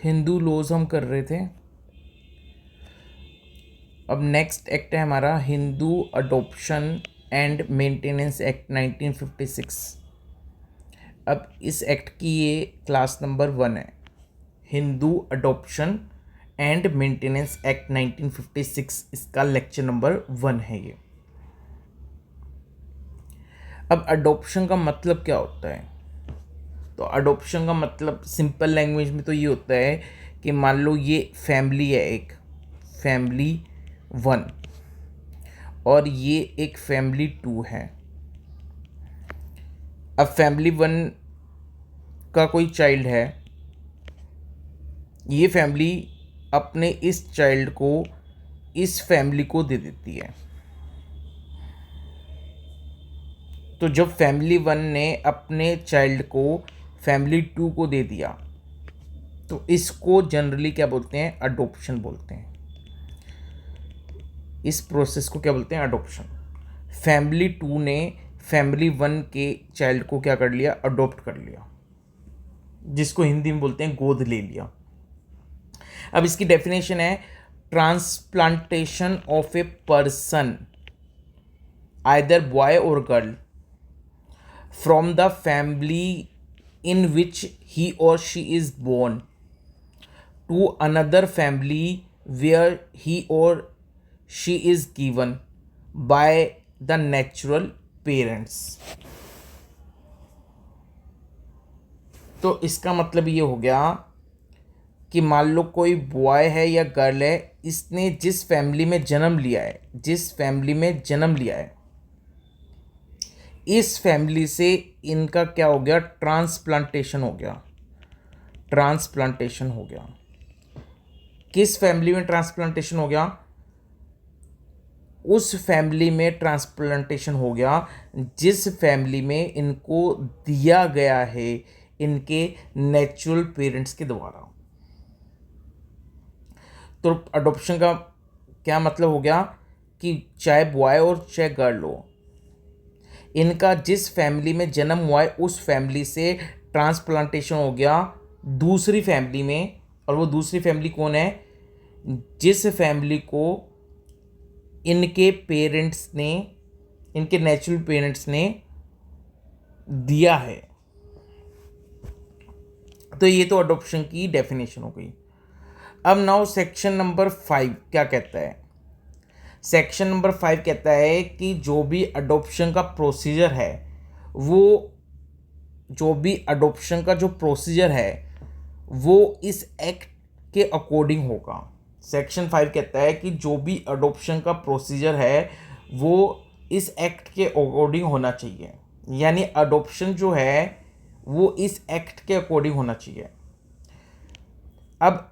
Hindu laws हम कर रहे थे। अब नेक्स्ट एक्ट है हमारा Hindu adoption and maintenance act 1956। अब इस एक्ट की ये क्लास नंबर 1 है। Hindu adoption and maintenance act 1956, इसका लेक्चर नंबर 1 है ये। अब अडॉप्शन का मतलब क्या होता है? तो अडॉप्शन का मतलब सिंपल लैंग्वेज में तो ये होता है कि मान लो ये फैमिली है, एक फैमिली 1 और ये एक फैमिली 2 है। अब फैमिली 1 का कोई चाइल्ड है, ये फैमिली अपने इस चाइल्ड को इस फैमिली को दे देती है। तो जब फैमिली 1 ने अपने चाइल्ड को फैमिली 2 को दे दिया तो इसको जनरली क्या बोलते हैं? अडॉप्शन बोलते हैं। इस प्रोसेस को क्या बोलते हैं? अडॉप्शन। फैमिली 2 ने फैमिली 1 के चाइल्ड को क्या कर लिया? अडॉप्ट कर लिया, जिसको हिंदी में बोलते हैं गोद ले लिया। अब इसकी डेफिनेशन है transplantation of a person either boy और girl from the family in which he or she is born to another family where he or she is given by the natural parents। तो इसका मतलब ये हो गया कि मान लो कोई बॉय है या गर्ल है, इसने जिस फैमिली में जन्म लिया है, जिस फैमिली में जन्म लिया है, इस फैमिली से इनका क्या हो गया? ट्रांसप्लांटेशन हो गया। ट्रांसप्लांटेशन हो गया। किस फैमिली में ट्रांसप्लांटेशन हो गया? उस फैमिली में ट्रांसप्लांटेशन हो गया जिस फैमिली में इनको दिया गया है इनके नेचुरल पेरेंट्स के द्वारा। तो अडॉप्शन का क्या मतलब हो गया कि चाहे बॉय और चाहे गर्ल हो, इनका जिस फैमिली में जन्म हुआ है उस फैमिली से ट्रांसप्लांटेशन हो गया दूसरी फैमिली में। और वो दूसरी फैमिली कौन है? जिस फैमिली को इनके पेरेंट्स ने, इनके नेचुरल पेरेंट्स ने दिया है। तो ये तो अडॉप्शन की डेफिनेशन हो गई। अब नाउ सेक्शन नंबर 5 क्या कहता है? सेक्शन नंबर 5 कहता है कि जो भी अडॉप्शन का प्रोसीजर है, वो जो भी अडॉप्शन का जो प्रोसीजर है वो इस एक्ट के अकॉर्डिंग होगा। सेक्शन 5 कहता है कि जो भी अडॉप्शन का प्रोसीजर है वो इस एक्ट के अकॉर्डिंग होना चाहिए, यानी अडॉप्शन जो है वो इस एक्ट के अकॉर्डिंग होना चाहिए। अब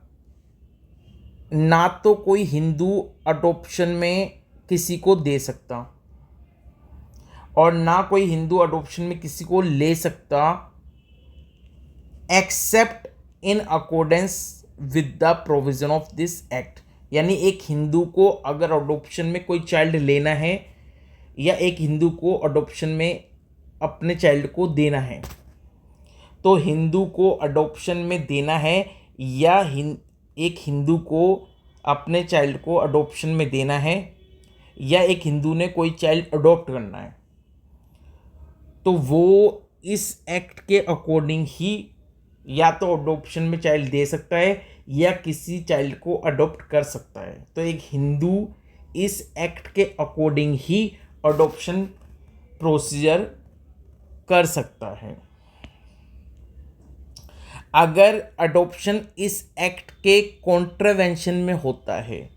ना तो कोई हिंदू अडॉप्शन में किसी को दे सकता और ना कोई हिंदू अडॉप्शन में किसी को ले सकता accept in accordance with the provision of this act. यानी एक हिंदू को अगर अडॉप्शन में कोई चाइल्ड लेना है या एक हिंदू को अडॉप्शन में अपने चाइल्ड को देना है, तो हिंदू को अडॉप्शन में देना है या एक हिंदू को अपने चाइल्ड को अडॉप्शन में देना है या एक हिंदू ने कोई चाइल्ड अडॉप्ट करना है, तो वो इस एक्ट के अकॉर्डिंग ही या तो अडॉप्शन में चाइल्ड दे सकता है या किसी चाइल्ड को अडॉप्ट कर सकता है। तो एक हिंदू इस एक्ट के अकॉर्डिंग ही अडॉप्शन प्रोसीजर कर सकता है। अगर अडॉप्शन इस एक्ट के कॉन्ट्रावेंशन में होता है,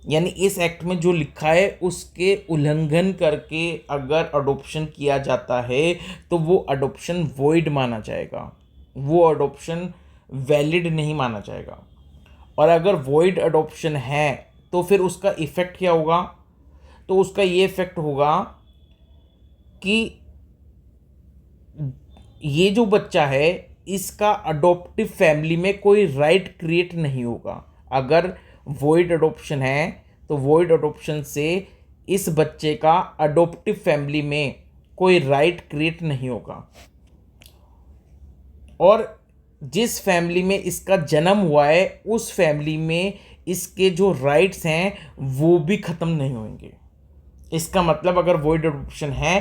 यानी इस एक्ट में जो लिखा है उसके उल्लंघन करके अगर अडॉप्शन किया जाता है तो वो अडॉप्शन वॉइड माना जाएगा, वो अडॉप्शन वैलिड नहीं माना जाएगा। और अगर वॉइड अडॉप्शन है तो फिर उसका इफ़ेक्ट क्या होगा? तो उसका ये इफ़ेक्ट होगा कि ये जो बच्चा है इसका अडॉप्टिव फैमिली में कोई राइट क्रिएट नहीं होगा। अगर वॉइड अडॉप्शन है तो वॉइड अडॉप्शन से इस बच्चे का अडॉप्टिव फैमिली में कोई राइट क्रिएट नहीं होगा। और जिस फैमिली में इसका जन्म हुआ है उस फैमिली में इसके जो राइट्स हैं वो भी ख़त्म नहीं होंगे। इसका मतलब अगर वॉइड अडॉप्शन है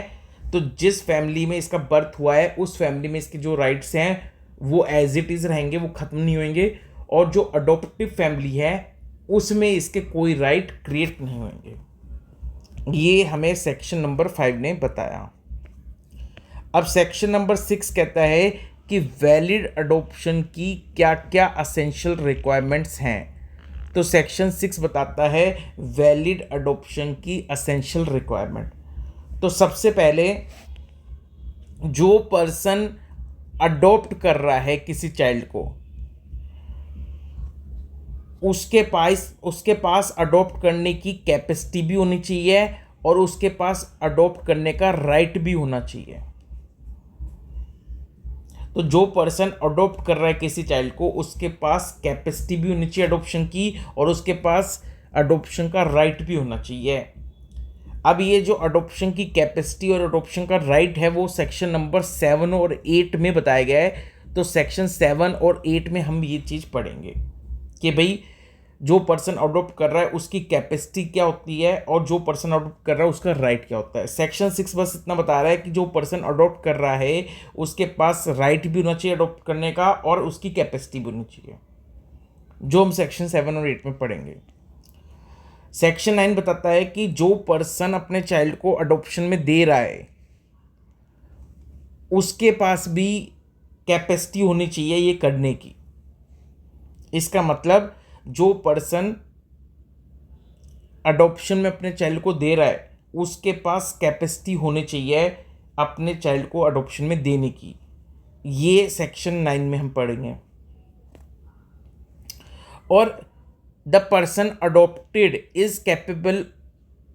तो जिस फैमिली में इसका बर्थ हुआ है उस फैमिली में इसके जो राइट्स हैं वो एज इट इज़ रहेंगे, वो ख़त्म नहीं होंगे। और जो अडॉप्टिव फैमिली है उसमें इसके कोई राइट क्रिएट नहीं होंगे। ये हमें सेक्शन नंबर 5 ने बताया। अब सेक्शन नंबर 6 कहता है कि वैलिड अडॉप्शन की क्या क्या असेंशियल रिक्वायरमेंट्स हैं। तो सेक्शन 6 बताता है वैलिड अडॉप्शन की असेंशियल रिक्वायरमेंट। तो सबसे पहले जो पर्सन अडॉप्ट कर रहा है किसी चाइल्ड को, उसके पास अडॉप्ट करने की कैपेसिटी भी होनी चाहिए और उसके पास अडॉप्ट करने का राइट भी होना चाहिए। तो जो पर्सन अडॉप्ट कर रहा है किसी चाइल्ड को उसके पास कैपेसिटी भी होनी चाहिए अडॉप्शन की और उसके पास अडॉप्शन का राइट भी होना चाहिए। अब ये जो अडॉप्शन की कैपेसिटी और अडॉप्शन का राइट है वो सेक्शन नंबर 7 और 8 में बताया गया है। तो सेक्शन 7 और 8 में हम ये चीज़ पढ़ेंगे कि भाई जो पर्सन अडॉप्ट कर रहा है उसकी कैपेसिटी क्या होती है और जो पर्सन अडॉप्ट कर रहा है उसका राइट क्या होता है। सेक्शन 6 बस इतना बता रहा है कि जो पर्सन अडॉप्ट कर रहा है उसके पास राइट भी होना चाहिए अडॉप्ट करने का और उसकी कैपेसिटी भी होनी चाहिए, जो हम सेक्शन 7 और 8 में पढ़ेंगे। सेक्शन 9 बताता है कि जो पर्सन अपने चाइल्ड को अडॉप्शन में दे रहा है उसके पास भी कैपेसिटी होनी चाहिए ये करने की। इसका मतलब जो पर्सन अडॉप्शन में अपने चाइल्ड को दे रहा है उसके पास कैपेसिटी होनी चाहिए अपने चाइल्ड को अडॉप्शन में देने की। ये सेक्शन 9 में हम पढ़ेंगे। और the person adopted is capable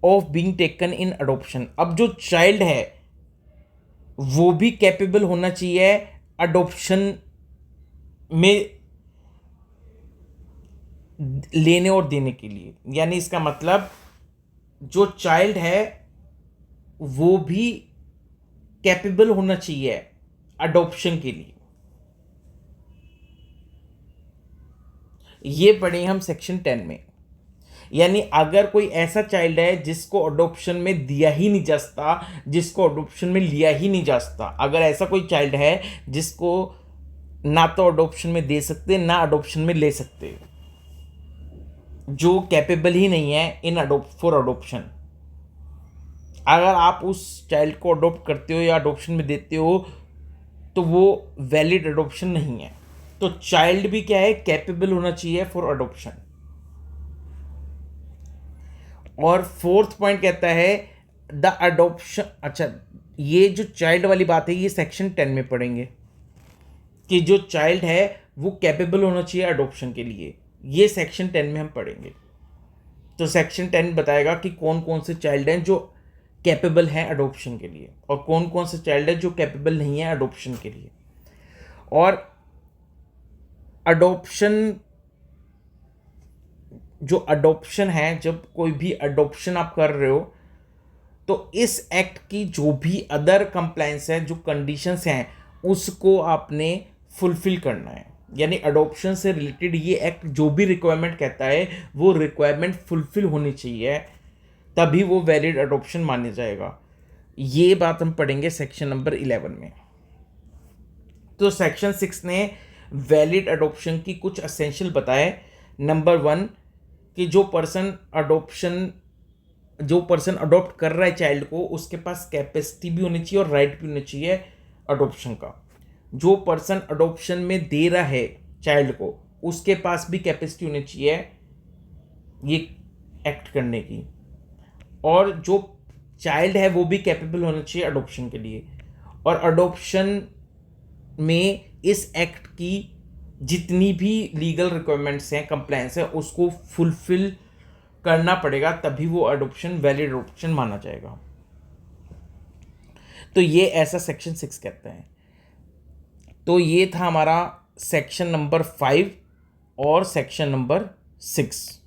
of being taken in adoption. अब जो चाइल्ड है वो भी कैपेबल होना चाहिए अडॉप्शन में लेने और देने के लिए। यानी इसका मतलब जो चाइल्ड है वो भी कैपेबल होना चाहिए अडॉप्शन के लिए। ये पढ़े हम सेक्शन 10 में। यानी अगर कोई ऐसा चाइल्ड है जिसको अडॉप्शन में दिया ही नहीं जा सकता, जिसको अडॉप्शन में लिया ही नहीं जा सकता, अगर ऐसा कोई चाइल्ड है जिसको ना तो अडॉप्शन में दे सकते ना अडॉप्शन में ले सकते, जो कैपेबल ही नहीं है इन फॉर अडॉप्शन, अगर आप उस चाइल्ड को अडॉप्ट करते हो या अडॉप्शन में देते हो तो वो वैलिड अडॉप्शन नहीं है। तो चाइल्ड भी क्या है, कैपेबल होना चाहिए फॉर अडॉप्शन। और फोर्थ पॉइंट कहता है द अडॉप्शन। अच्छा, ये जो चाइल्ड वाली बात है ये सेक्शन 10 में पढ़ेंगे कि जो चाइल्ड है वो कैपेबल होना चाहिए अडॉप्शन के लिए। ये सेक्शन 10 में हम पढ़ेंगे। तो सेक्शन 10 बताएगा कि कौन कौन से चाइल्ड हैं जो कैपेबल हैं अडॉप्शन के लिए और कौन कौन से चाइल्ड हैं जो कैपेबल नहीं है अडॉप्शन के लिए। और अडॉप्शन, जो अडॉप्शन है, जब कोई भी अडॉप्शन आप कर रहे हो तो इस एक्ट की जो भी अदर कंप्लायंस है, जो कंडीशंस हैं, उसको आपने फुलफिल करना है। यानी अडॉप्शन से रिलेटेड ये एक्ट जो भी रिक्वायरमेंट कहता है वो रिक्वायरमेंट फुलफिल होनी चाहिए, तभी वो वैलिड अडॉप्शन माना जाएगा। ये बात हम पढ़ेंगे सेक्शन नंबर 11 में। तो सेक्शन 6 ने वैलिड अडॉप्शन की कुछ असेंशियल बताए। नंबर 1 कि जो पर्सन अडॉप्ट कर रहा है चाइल्ड को उसके पास कैपेसिटी भी होनी चाहिए और राइट भी होना चाहिए अडॉप्शन का। जो पर्सन अडॉप्शन में दे रहा है चाइल्ड को उसके पास भी कैपेसिटी होनी चाहिए ये एक्ट करने की। और जो चाइल्ड है वो भी कैपेबल होना चाहिए अडॉप्शन के लिए। और अडॉप्शन में इस एक्ट की जितनी भी लीगल रिक्वायरमेंट्स हैं, कंप्लायंस है, उसको फुलफिल करना पड़ेगा, तभी वो अडॉप्शन वैलिड अडॉप्शन माना जाएगा। तो ये ऐसा सेक्शन 6 कहता है। तो ये था हमारा सेक्शन नंबर 5 और सेक्शन नंबर 6।